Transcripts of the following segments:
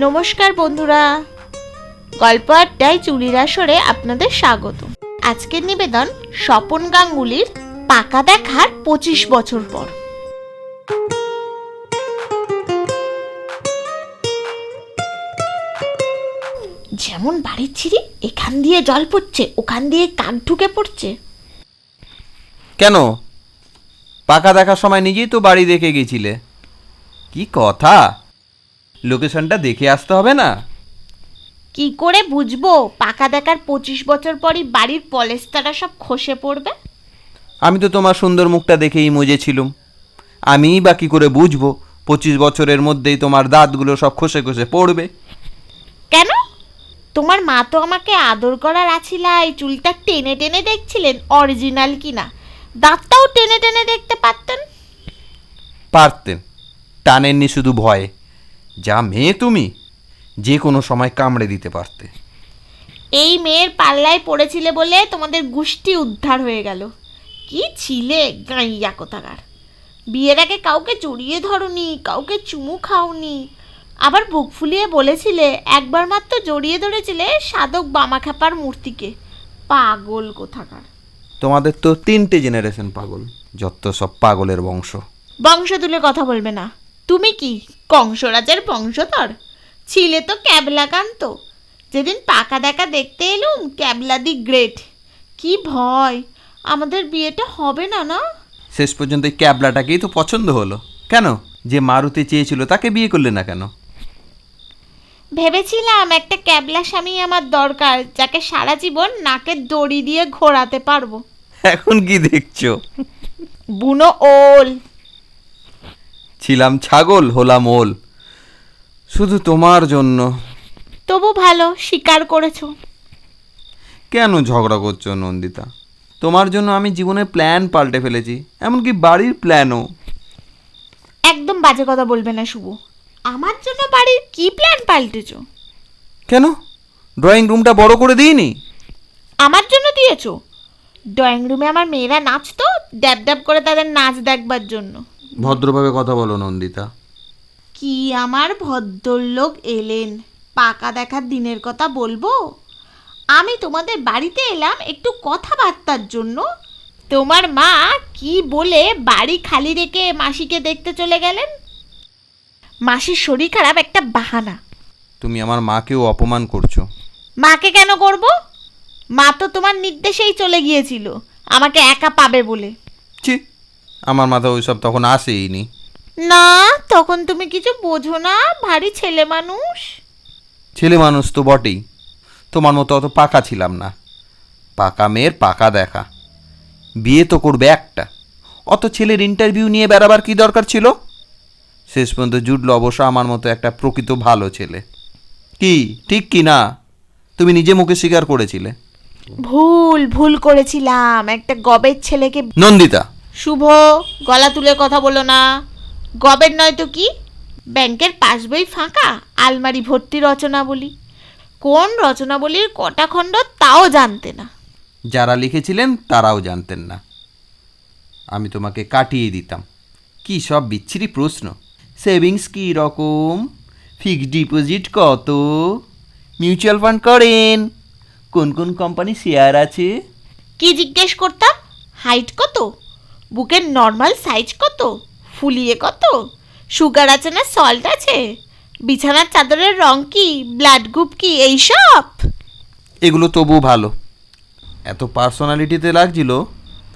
নমস্কার বন্ধুরা, গল্প আড্ডায় চুরির আসরে আপনাদের স্বাগত। আজকের নিবেদন স্বপন গাঙ্গুলির পাকা দেখার 25 বছর পর। যেমন বাড়ির ছিঁড়ি, এখান দিয়ে জল পড়ছে, ওখান দিয়ে কাক ঢুকে পড়ছে। কেন? পাকা দেখার সময় নিজেই তো বাড়ি দেখে গেছিলে। কি কথা, লোকেশনটা দেখে আসতে হবে না? কি করে বুঝবো পাকা দেখার 25 বছর পরই বাড়ির পলেস্তারা সব খসে পড়বে? আমি তো তোমার সুন্দর মুখটা দেখেই মজেছিলুম। আমিই বা কী করে বুঝবো 25 বছরের মধ্যেই তোমার দাঁতগুলো সব খসে খসে পড়বে? কেন? তোমার মা তো আমাকে আদর করার আছিলাই, চুলটা টেনে টেনে দেখছিলেন অরিজিনাল কিনা, দাঁতটাও টেনে টেনে দেখতে পারতেন। পারতেন, টানেননি শুধু ভয়ে। যা মেয়ে তুমি, যে কোনো সময় কামড়ে দিতে পারতে। এই মেয়ের পাল্লায় পড়েছিলে বলে তোমাদের গোষ্ঠী উদ্ধার হয়ে গেল। কি ছিলে গাইয়া কোথাকার! বিয়ের আগে কাউকে জড়িয়ে ধরনি, কাউকে চুমু খাওনি, আবার বুক ফুলিয়ে বলেছিলে, একবার মাত্র জড়িয়ে ধরেছিলে সাধক বামাখ্যাপার মূর্তিকে। পাগল কোথাকার! তোমাদের তো 3টে জেনারেশন পাগল, যত সব পাগলের বংশ। বংশ তুলে কথা বলবে না। তুমি কি কংসরাজের বংশধর? ছিলে তো ক্যাবলাকান্ত। যেদিন পাকা দেখা দেখতে এলুম, ক্যাবলা দি গ্রেট। কি ভয়, আমাদের বিয়েটা হবে না। না, শেষ পর্যন্ত এই ক্যাবলাটাকেই তো পছন্দ হলো। কেন? যে মারুতি চেয়েছিল তাকে বিয়ে করলে না কেন? ভেবেছিলাম একটা ক্যাবলা স্বামী আমার দরকার, যাকে সারা জীবন নাকের দড়ি দিয়ে ঘোরাতে পারবো। এখন কি দেখছো? বুনো ওল। ছিলাম ছাগল, হলাম ওল, শুধু তোমার জন্য। তবু ভালো, স্বীকার করেছো। কেন ঝগড়া করছো নন্দিতা? তোমার জন্য আমি জীবনের প্ল্যান পাল্টে ফেলেছি, এমনকি বাড়ির প্ল্যানও। একদম বাজে কথা বলবে না শুভ। আমার জন্য বাড়ির কি প্ল্যান পাল্টেছো? কেন? ড্রয়িং রুমটা বড় করে দিইনি? আমার জন্য দিয়েছো? ড্রয়িং রুমে আমার মেয়েরা নাচতো, ড্যাব ড্যাব করে তাদের নাচ দেখবার জন্য। ভদ্রভাবে কথা বলো নন্দিতা। কি আমার ভদ্রলোক এলেন, পাকা দেখার দিনের কথা বলবো? আমি তোমাদের বাড়িতে এলাম একটু কথাবার্তার জন্য, তোমার মা কি বলে বাড়ি খালি রেখে মাসিকে দেখতে চলে গেলেন। মাসির শরীর খারাপ, একটা বাহানা। তুমি আমার মাকেও অপমান করছো। মাকে কেন করব? মা তো তোমার নির্দেশেই চলে গিয়েছিল, আমাকে একা পাবে বলে। ছি, আমার মাথা ওইসব তখন আসেইনি। না, তখন তুমি কিছু বোঝো না, ভারী ছেলে মানুষ। ছেলে মানুষ তো বটেই, তোমার মতো অত পাকা ছিলাম না। পাকা মেয়ের পাকা দেখা, বিয়ে তো করবে একটা, অত ছেলের ইন্টারভিউ নিয়ে বেড়াবার কি দরকার ছিল? শেষ পর্যন্ত জুটলো অবশ্য আমার মতো একটা প্রকৃত ভালো ছেলে। কি ঠিক কি না? তুমি নিজে মুখে স্বীকার করেছিলে। ভুল করেছিলাম, একটা গবের ছেলেকে। নন্দিতা! শুভ, গলা তুলে কথা বলো না। গবের নয় তো কি? ব্যাংকের পাসবই ফাঁকা, আলমারি ভর্তি রচনাবলী। কোন রচনাবলীর কটা খণ্ড তাও জানতে না। যারা লিখেছিলেন তারাও জানতেন না। আমি তোমাকে কাটিয়ে দিতাম। কি সব বিচ্ছিরি প্রশ্ন! সেভিংস কী রকম, ফিক্সড ডিপোজিট কত, মিউচুয়াল ফান্ড করেন, কোন কোন কোম্পানি শেয়ার আছে। কি জিজ্ঞেস করতাম? হাইট কত, বুকের নর্মাল সাইজ কত, ফুলিয়ে কত, সুগার আছে না সল্ট আছে, বিছানার চাদরের রং কি, ব্লাড গ্রুপ কি, এইসব। এগুলো তবু ভালো। এত পার্সোনালিটিতে লাগছিল,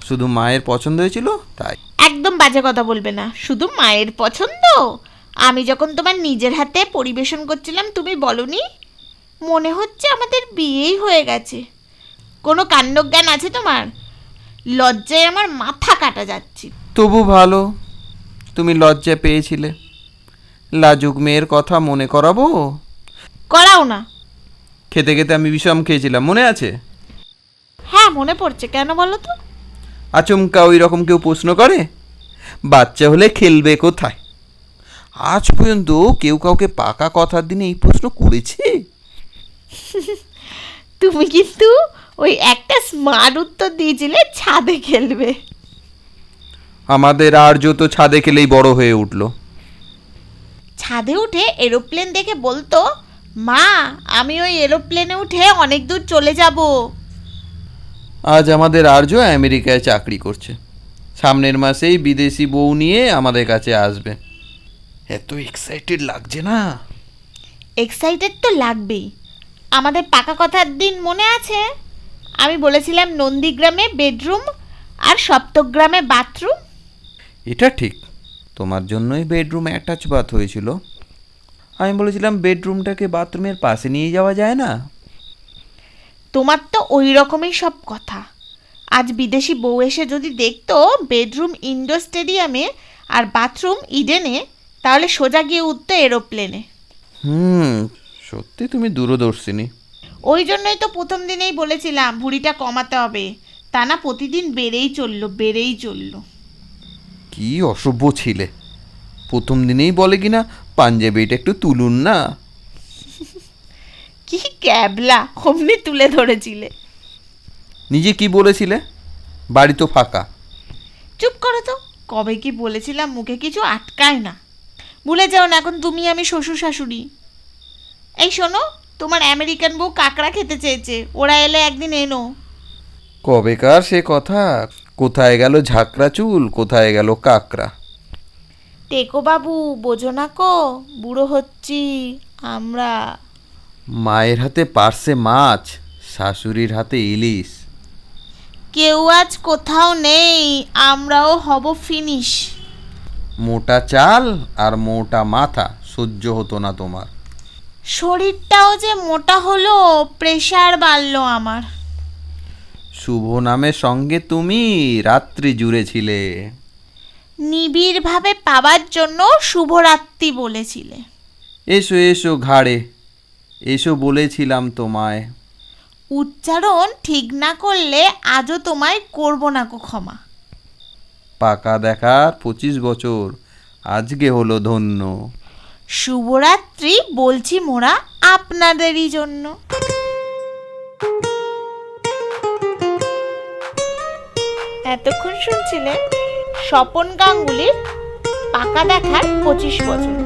শুধু মায়ের পছন্দ হয়েছিল তাই। একদম বাজে কথা বলবে না। শুধু মায়ের পছন্দ? আমি যখন তোমার নিজের হাতে পরিবেশন করছিলাম তুমি বলনি? মনে হচ্ছে আমাদের বিয়েই হয়ে গেছে। কোনো কাণ্ডজ্ঞান আছে তোমার? লজ্জায় আমার মাথা কাটা যাচ্ছে। তবু ভালো, তুমি লজ্জা পেয়েছিলে। লাজুক মেয়ের কথা মনে করাবো? করাও না। খেতে খেতে আমি বিষম খেয়েছিলাম, মনে আছে? হ্যাঁ, মনে পড়ছে। কেন বলো তো? আচমকা ওই রকম কেউ প্রশ্ন করে? বাচ্চা হলে খেলবে কোথায়? আজ পর্যন্ত কেউ কাউকে পাকা কথার দিনে এই প্রশ্ন করেছে? তুমি কিন্তু ওই একটা স্মার্ট উত্তর দিয়েছিলে, ছাদে খেলবে। আমাদের আর্য তো ছাদে খেলেই বড় হয়ে উঠল। ছাদে উঠে এরোপ্লেন দেখে বলতো, মা আমি ওই এরোপ্লেনে উঠে অনেক দূর চলে যাব। আজ আমাদের আর্য আমেরিকায় চাকরি করছে, সামনের মাসেই বিদেশি বউ নিয়ে আমাদের কাছে আসবে। এত এক্সাইটেড লাগছে না? এক্সাইটেড তো লাগবেই। আমাদের পাকা কথার দিন মনে আছে? আমি বলেছিলাম নন্দীগ্রামে বেডরুম আর সপ্তগ্রামে বাথরুম। এটা ঠিক, তোমার জন্যই বেডরুমে অ্যাটাচ বাথ হয়েছিল। আমি বলেছিলাম বেডরুমটাকে বাথরুমের পাশে নিয়ে যাওয়া যায় না। তোমার তো ওই রকমই সব কথা। আজ বিদেশি বউ এসে যদি দেখতো বেডরুম ইনডোর স্টেডিয়ামে আর বাথরুম ইডেনে, তাহলে সোজা গিয়ে উঠতো এরোপ্লেনে। সত্যি তুমি দূরদর্শিনী। ওই জন্যই তো প্রথম দিনেই বলেছিলাম ভুঁড়িটা কমাতে হবে, তা না প্রতিদিন বেড়েই চললো। কি অসভ্য ছিলে! প্রথম দিনেই বলে কিনা পাঞ্জাবিটা একটু তুলুন না। কি ক্যাবলা, অমনি তুলে ধরেছিলে। নিজে কি বলেছিলে? বাড়ি তো ফাঁকা। চুপ করো তো, কবে কি বলেছিলাম, মুখে কিছু আটকায় না। ভুলে যাও না, এখন তুমি আমি শ্বশুর শাশুড়ি। এই শোনো, তোমার আমেরিকান বউ কাঁকড়া খেতে চেয়েছে, ওরা এলে একদিন এনো। কবেকার সে কথা! কোথায় গেল ঝাঁকড়া চুল, কোথায় গেল কাকড়া? টেকো বাবু, বোঝো না কো, বুড়ো হচ্ছি আমরা। মায়ের হাতে পার্সে মাছ, শাশুড়ির হাতে ইলিশ। কেউ আজ কোথাও নেই, আমরাও হব ফিনিশ। মোটা চাল আর মোটা মাথা সহ্য হতো না তোমার। শরীরটাও যে মোটা হলো, প্রেশার বাড়লো আমার। শুভ নামের সঙ্গে তুমি রাত্রি জুড়ে ছিলে। নিবিড়ভাবে পাবার জন্য শুভরাত্রি বলেছিলে। এসো এসো ঘাড়ে, এসো বলেছিলাম তোমায়। উচ্চারণ ঠিক না করলে আজও তোমায় করব না কো ক্ষমা। পাকা দেখার 25 বছর আজকে হলো ধন্য। শুভরাত্রি বলছি মোরা আপনাদেরই জন্য। এতক্ষণ শুনছিলেন স্বপন গাঙ্গুলির পাকা দেখার 25 বছর।